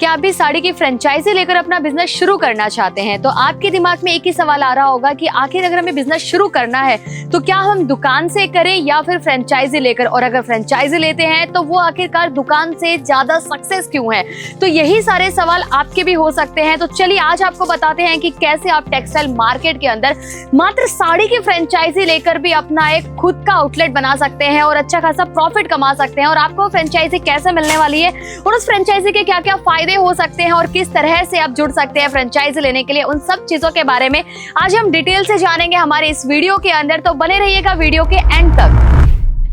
क्या आप भी साड़ी की फ्रेंचाइजी लेकर अपना बिजनेस शुरू करना चाहते हैं? तो आपके दिमाग में एक ही सवाल आ रहा होगा कि आखिर अगर हमें बिजनेस शुरू करना है तो क्या हम दुकान से करें या फिर फ्रेंचाइजी लेकर, और अगर फ्रेंचाइजी लेते हैं तो वो आखिरकार दुकान से ज्यादा सक्सेस क्यों है? तो यही सारे सवाल आपके भी हो सकते हैं। तो चलिए आज आपको बताते हैं कि कैसे आप टेक्सटाइल मार्केट के अंदर मात्र साड़ी की फ्रेंचाइजी लेकर भी अपना एक खुद का आउटलेट बना सकते हैं और अच्छा खासा प्रॉफिट कमा सकते हैं। और आपको फ्रेंचाइजी कैसे मिलने वाली है और उस फ्रेंचाइजी के क्या क्या फायदे हो सकते हैं और किस तरह से आप जुड़ सकते हैं फ्रेंचाइजी लेने के लिए, उन सब चीजों के बारे में आज हम डिटेल से जानेंगे हमारे इस वीडियो के अंदर। तो बने रहिएगा वीडियो के एंड तक।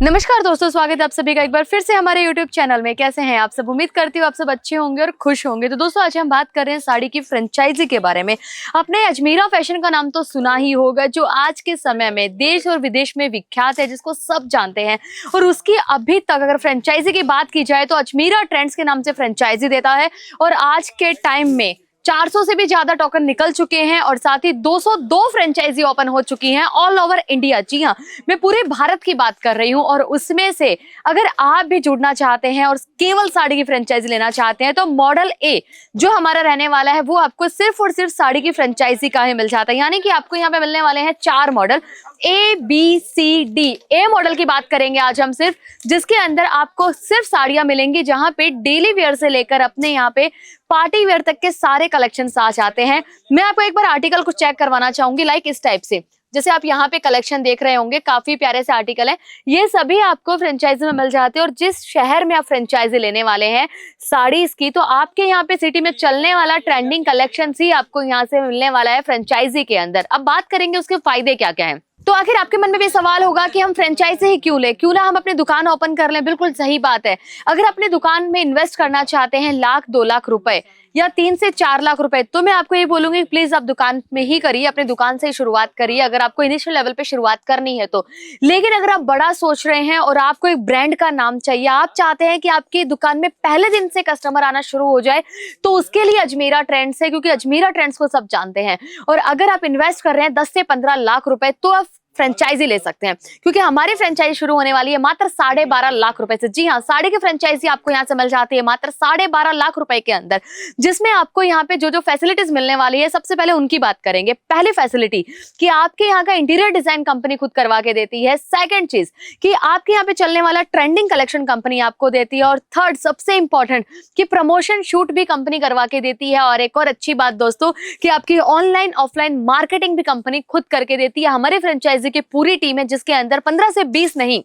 नमस्कार दोस्तों, स्वागत है आप सभी का एक बार फिर से हमारे YouTube चैनल में। कैसे हैं आप सब? उम्मीद करती हूँ आप सब अच्छे होंगे और खुश होंगे। तो दोस्तों आज हम बात कर रहे हैं साड़ी की फ्रेंचाइजी के बारे में। आपने अजमीरा फैशन का नाम तो सुना ही होगा, जो आज के समय में देश और विदेश में विख्यात है, जिसको सब जानते हैं। और उसकी अभी तक अगर फ्रेंचाइजी की बात की जाए तो अजमीरा ट्रेंड्स के नाम से फ्रेंचाइजी देता है और आज के टाइम में 400 से भी ज्यादा टोकन निकल चुके हैं और साथ ही 202 फ्रेंचाइजी ओपन हो चुकी हैं ऑल ओवर इंडिया। जी हाँ, मैं पूरे भारत की बात कर रही हूँ। और उसमें से अगर आप भी जुड़ना चाहते हैं और केवल साड़ी की फ्रेंचाइजी लेना चाहते हैं तो मॉडल ए जो हमारा रहने वाला है वो आपको सिर्फ और सिर्फ साड़ी की फ्रेंचाइजी का ही मिल जाता है। यानी कि आपको यहाँ पे मिलने वाले हैं 4 मॉडल ABCD। ए मॉडल की बात करेंगे आज हम सिर्फ, जिसके अंदर आपको सिर्फ साड़ियां मिलेंगी, जहां पे डेली वेयर से लेकर अपने यहाँ पे पार्टी वेयर तक के सारे कलेक्शंस आ जाते हैं। मैं आपको एक बार आर्टिकल को चेक करवाना चाहूंगी, लाइक इस टाइप से। जैसे आप यहाँ पे कलेक्शन देख रहे होंगे, काफी प्यारे से आर्टिकल हैं। ये सभी आपको फ्रेंचाइजी में मिल जाते हैं। और जिस शहर में आप फ्रेंचाइजी लेने वाले हैं साड़ीज की, तो आपके यहाँ पे सिटी में चलने वाला ट्रेंडिंग कलेक्शन ही आपको यहाँ से मिलने वाला है फ्रेंचाइजी के अंदर। अब बात करेंगे उसके फायदे क्या क्या है। तो आखिर आपके मन में भी सवाल होगा कि हम फ्रेंचाइजी ही क्यों ले, क्यों ना हम अपनी दुकान ओपन कर लें। बिल्कुल सही बात है। अगर अपनी दुकान में इन्वेस्ट करना चाहते हैं 1-2 लाख रुपए या 3 से 4 लाख रुपए, तो मैं आपको ये बोलूंगी प्लीज आप दुकान में ही करिए, अपनी दुकान से ही शुरुआत करिए अगर आपको इनिशियल लेवल पे शुरुआत करनी है तो। लेकिन अगर आप बड़ा सोच रहे हैं और आपको एक ब्रांड का नाम चाहिए, आप चाहते हैं कि आपकी दुकान में पहले दिन से कस्टमर आना शुरू हो जाए, तो उसके लिए अजमीरा ट्रेंड्स है, क्योंकि अजमीरा ट्रेंड्स को सब जानते हैं। और अगर आप इन्वेस्ट कर रहे हैं 10 से 15 लाख रुपए तो आप फ्रेंचाइजी ले सकते हैं, क्योंकि हमारी फ्रेंचाइजी शुरू होने वाली है मात्र 12.5 लाख रुपए से। जी हाँ, साड़ी की फ्रेंचाइजी आपको यहाँ से मिल जाती है मात्र 12.5 लाख रुपए के अंदर, जिसमें आपको यहाँ पे जो जो फैसिलिटीज मिलने वाली है, सबसे पहले उनकी बात करेंगे। पहली फैसिलिटी कि आपके यहाँ का इंटीरियर डिजाइन कंपनी खुद करवा के देती है। सेकंड चीज कि आपके यहाँ पे चलने वाला ट्रेंडिंग कलेक्शन कंपनी आपको देती है। और थर्ड सबसे इंपॉर्टेंट कि प्रमोशन शूट भी कंपनी करवा के देती है। और एक और अच्छी बात दोस्तों कि आपकी ऑनलाइन ऑफलाइन मार्केटिंग भी कंपनी खुद करके देती है। हमारी फ्रेंचाइजी की पूरी टीम है, जिसके अंदर 15 से 20 नहीं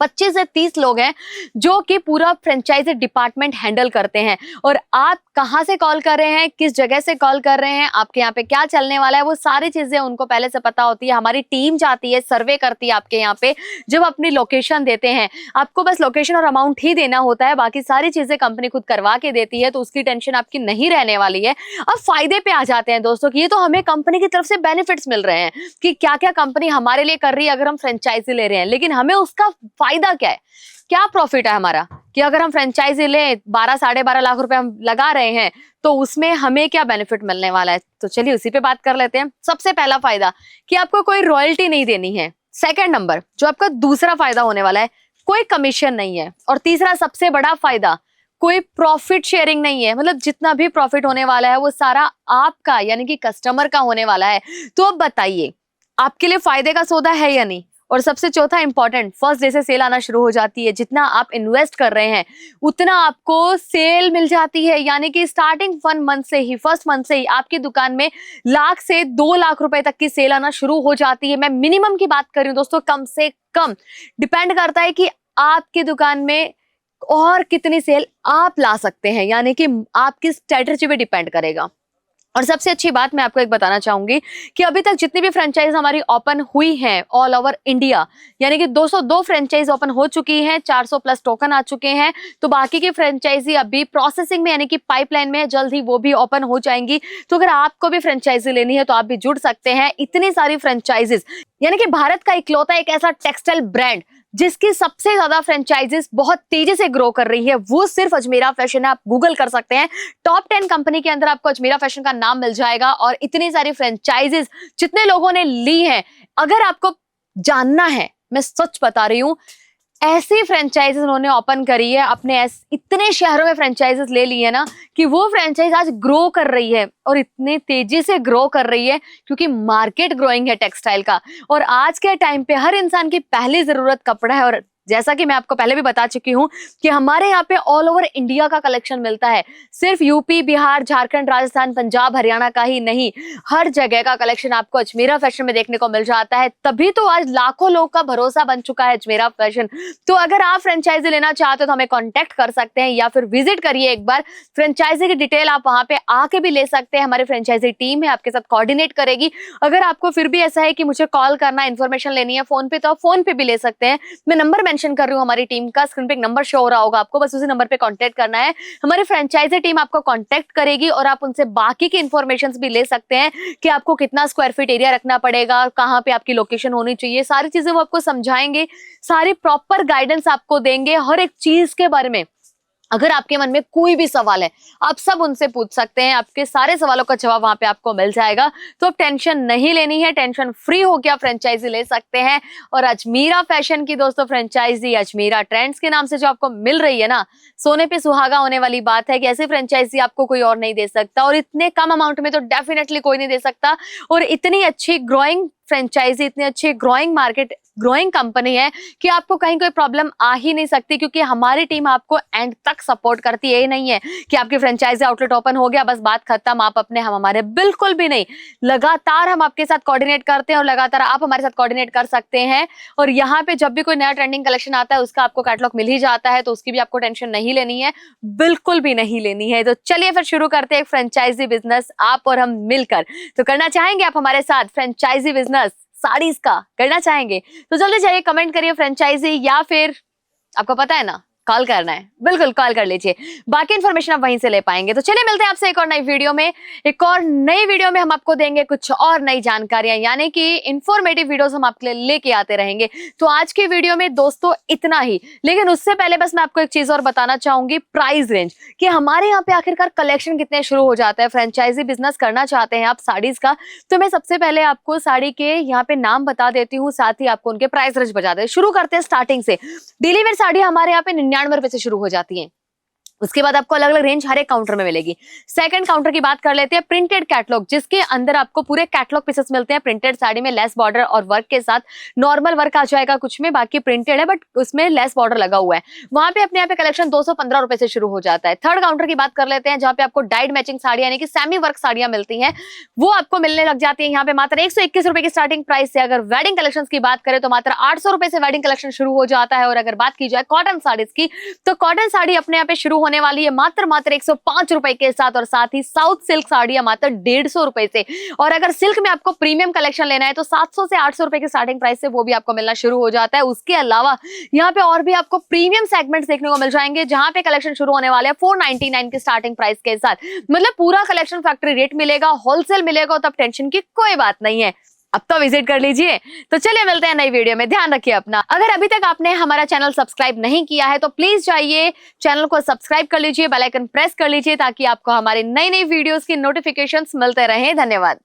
25 से 30 लोग हैं जो कि पूरा फ्रेंचाइजी डिपार्टमेंट हैंडल करते हैं। और आप कहां से कॉल कर रहे हैं, किस जगह से कॉल कर रहे हैं, आपके यहाँ पे क्या चलने वाला है, वो सारी चीजें उनको पहले से पता होती है। हमारी टीम जाती है, सर्वे करती है आपके यहाँ पे। जब अपनी लोकेशन देते हैं, आपको बस लोकेशन और अमाउंट ही देना होता है, बाकी सारी चीजें कंपनी खुद करवा के देती है, तो उसकी टेंशन आपकी नहीं रहने वाली है। अब फायदे पे आ जाते हैं दोस्तों कि ये तो हमें कंपनी की तरफ से बेनिफिट्स मिल रहे हैं कि क्या क्या कंपनी हमारे लिए कर रही है अगर हम फ्रेंचाइजी ले रहे हैं। लेकिन हमें उसका फायदा क्या है, क्या प्रॉफिट है हमारा, कि अगर हम फ्रेंचाइजी ले 12-12.5 लाख रुपए हम लगा रहे हैं तो उसमें हमें क्या बेनिफिट मिलने वाला है। तो चलिए उसी पे बात कर लेते हैं। सबसे पहला फायदा कि आपको कोई रॉयल्टी नहीं देनी है। सेकंड नंबर जो आपका दूसरा फायदा होने वाला है, कोई कमीशन नहीं है। और तीसरा सबसे बड़ा फायदा, कोई प्रॉफिट शेयरिंग नहीं है। मतलब जितना भी प्रॉफिट होने वाला है वो सारा आपका यानी कि कस्टमर का होने वाला है। तो अब बताइए आपके लिए फायदे का सौदा है या नहीं। और सबसे चौथा इंपॉर्टेंट, फर्स्ट डे से सेल आना शुरू हो जाती है। जितना आप इन्वेस्ट कर रहे हैं उतना आपको सेल मिल जाती है। यानी कि स्टार्टिंग फर्स्ट मंथ से ही आपकी दुकान में 1 से 2 लाख रुपए तक की सेल आना शुरू हो जाती है। मैं मिनिमम की बात कर रही हूँ दोस्तों, कम से कम डिपेंड करता है कि आपकी दुकान में और कितनी सेल आप ला सकते हैं, यानी कि आपकी स्ट्रेटजी पे डिपेंड करेगा। और सबसे अच्छी बात मैं आपको एक बताना चाहूंगी कि अभी तक जितनी भी फ्रेंचाइज हमारी ओपन हुई हैं ऑल ओवर इंडिया, यानी कि 202 फ्रेंचाइज ओपन हो चुकी हैं, 400 प्लस टोकन आ चुके हैं। तो बाकी की फ्रेंचाइजी अभी प्रोसेसिंग में यानी कि पाइपलाइन में है, जल्द ही वो भी ओपन हो जाएंगी। तो अगर आपको भी फ्रेंचाइजी लेनी है तो आप भी जुड़ सकते हैं। इतनी सारी फ्रेंचाइजीज, यानी कि भारत का इकलौता एक ऐसा टेक्सटाइल ब्रांड जिसकी सबसे ज्यादा फ्रेंचाइजीज बहुत तेजी से ग्रो कर रही है, वो सिर्फ अजमीरा फैशन है। आप गूगल कर सकते हैं, टॉप 10 कंपनी के अंदर आपको अजमीरा फैशन का नाम मिल जाएगा। और इतनी सारी फ्रेंचाइजीज जितने लोगों ने ली हैं, अगर आपको जानना है, मैं सच बता रही हूं, ऐसी फ्रेंचाइजीज उन्होंने ओपन करी है, अपने इतने शहरों में फ्रेंचाइजीज ले ली है ना कि वो फ्रेंचाइज आज ग्रो कर रही है और इतने तेजी से ग्रो कर रही है क्योंकि मार्केट ग्रोइंग है टेक्सटाइल का। और आज के टाइम पे हर इंसान की पहली जरूरत कपड़ा है। और जैसा कि मैं आपको पहले भी बता चुकी हूँ कि हमारे यहाँ पे ऑल ओवर इंडिया का कलेक्शन मिलता है, सिर्फ यूपी, बिहार, झारखंड, राजस्थान, पंजाब, हरियाणा का ही नहीं, हर जगह का कलेक्शन आपको अजमेरा फैशन में देखने को मिल जाता है। तभी तो आज लाखों लोग का भरोसा बन चुका है अजमेरा फैशन। तो अगर आप फ्रेंचाइजी लेना चाहते हो तो हमें कॉन्टेक्ट कर सकते हैं या फिर विजिट करिए एक बार। फ्रेंचाइजी की डिटेल आप वहां पे आके भी ले सकते हैं, हमारी फ्रेंचाइजी टीम है आपके साथ कोऑर्डिनेट करेगी। अगर आपको फिर भी ऐसा है कि मुझे कॉल करना, इन्फॉर्मेशन लेनी है फोन पे, तो आप फोन पे भी ले सकते हैं। मैं नंबर मेंशन कर रही हूँ हमारी टीम का, स्क्रीन पे एक नंबर शो हो रहा होगा आपको, बस उसी नंबर पे कांटेक्ट करना है। हमारी फ्रेंचाइजी टीम आपको कांटेक्ट करेगी और आप उनसे बाकी की इंफॉर्मेशंस भी ले सकते हैं कि आपको कितना स्क्वायर फीट एरिया रखना पड़ेगा, कहाँ पे आपकी लोकेशन होनी चाहिए, सारी चीजें वो आपको समझाएंगे, सारी प्रॉपर गाइडेंस आपको देंगे हर एक चीज के बारे में। अगर आपके मन में कोई भी सवाल है आप सब उनसे पूछ सकते हैं, आपके सारे सवालों का जवाब वहां पे आपको मिल जाएगा। तो अब टेंशन नहीं लेनी है, टेंशन फ्री होकर आप फ्रेंचाइजी ले सकते हैं। और अजमेरा फैशन की दोस्तों फ्रेंचाइजी अजमेरा ट्रेंड्स के नाम से जो आपको मिल रही है ना, सोने पे सुहागा होने वाली बात है कि ऐसी फ्रेंचाइजी आपको कोई और नहीं दे सकता और इतने कम अमाउंट में तो डेफिनेटली कोई नहीं दे सकता। और इतनी अच्छी ग्रोइंग फ्रेंचाइजी, इतनी अच्छी ग्रोइंग मार्केट, ग्रोइंग कंपनी है कि आपको कहीं कोई प्रॉब्लम आ ही नहीं सकती, क्योंकि हमारी टीम आपको एंड तक सपोर्ट करती है। ये नहीं है कि आपकी फ्रेंचाइजी आउटलेट ओपन हो गया बस बात खत्म, आप अपने हम हमारे, बिल्कुल भी नहीं। लगातार हम आपके साथ कोऑर्डिनेट करते हैं और लगातार आप हमारे साथ कोऑर्डिनेट कर सकते हैं। और यहाँ पे जब भी कोई नया ट्रेंडिंग कलेक्शन आता है उसका आपको कैटलॉग मिल ही जाता है, तो उसकी भी आपको टेंशन नहीं लेनी है, बिल्कुल भी नहीं लेनी है। तो चलिए फिर शुरू करते हैं एक फ्रेंचाइजी बिजनेस आप और हम मिलकर। तो करना चाहेंगे आप हमारे साथ फ्रेंचाइजी बिजनेस साड़ीज का, करना चाहेंगे तो जल्दी जाइए कमेंट करिए फ्रेंचाइजी, या फिर आपको पता है ना कॉल करना है, बिल्कुल कॉल कर लीजिए, बाकी इन्फॉर्मेशन आप वहीं से ले पाएंगे। तो चलिए मिलते हैं आपसे एक और नई वीडियो में। एक और नई वीडियो में हम आपको देंगे कुछ और नई जानकारियां, यानी कि इंफॉर्मेटिव वीडियोस हम आपके लिए लेके आते रहेंगे। तो आज की वीडियो में दोस्तों इतना ही, लेकिन उससे पहले बस मैं आपको एक चीज और बताना चाहूंगी, प्राइस रेंज, कि हमारे यहाँ पे आखिरकार कलेक्शन कितने शुरू हो जाता है। फ्रेंचाइजी बिजनेस करना चाहते हैं आप साड़ीज का, तो मैं सबसे पहले आपको साड़ी के यहाँ पे नाम बता देती हूँ, साथ ही आपको उनके प्राइस रेंज बता दें। शुरू करते हैं स्टार्टिंग से। डेली वेयर साड़ी हमारे यहाँ पे 99 रुपए से शुरू हो जाती है। उसके बाद आपको अलग अलग रेंज हर एक काउंटर में मिलेगी। सेकंड काउंटर की बात कर लेते हैं, प्रिंटेड कैटलॉग, जिसके अंदर आपको पूरे कैटलॉग पीसेस मिलते हैं प्रिंटेड साड़ी में, लेस बॉर्डर और वर्क के साथ। नॉर्मल वर्क आ जाएगा कुछ में, बाकी प्रिंटेड है बट उसमें लेस बॉर्डर लगा हुआ है। वहां पे अपने यहाँ पे कलेक्शन 215 रुपए से शुरू हो जाता है। थर्ड काउंटर की बात कर लेते हैं, जहाँ पे आपको डाइड मैचिंग साड़ियां यानी कि सेमी वर्क साड़ियां मिलती हैं, वो आपको मिलने लग जाती है यहाँ पे मात्र 121 रुपए की स्टार्टिंग प्राइस से। अगर वेडिंग कलेक्शन की बात करें तो मात्र 800 रुपए से वेडिंग कलेक्शन शुरू हो जाता है। और अगर बात की जाए कॉटन साड़ीज की, तो कॉटन साड़ी अपने यहाँ पे शुरू होने वाली है मात्र 105 रुपए के साथ, और साथ ही साउथ सिल्क साड़ियां मात्र 150 रुपए से। और अगर सिल्क में आपको प्रीमियम कलेक्शन लेना है तो 700 से 800 रुपए की स्टार्टिंग प्राइस से वो भी आपको मिलना शुरू हो जाता है। उसके अलावा यहाँ पे और भी आपको प्रीमियम सेगमेंट्स देखने को मिल जाएंगे, जहां पे कलेक्शन शुरू होने वाले हैं 499 की स्टार्टिंग प्राइस के साथ। मतलब पूरा कलेक्शन फैक्ट्री रेट मिलेगा, होलसेल मिलेगा, तब टेंशन की कोई बात नहीं है। अब तो विजिट कर लीजिए। तो चलिए मिलते हैं नई वीडियो में, ध्यान रखिए अपना। अगर अभी तक आपने हमारा चैनल सब्सक्राइब नहीं किया है तो प्लीज जाइए चैनल को सब्सक्राइब कर लीजिए, बेल आइकन प्रेस कर लीजिए, ताकि आपको हमारे नई नई वीडियोस की नोटिफिकेशंस मिलते रहें। धन्यवाद।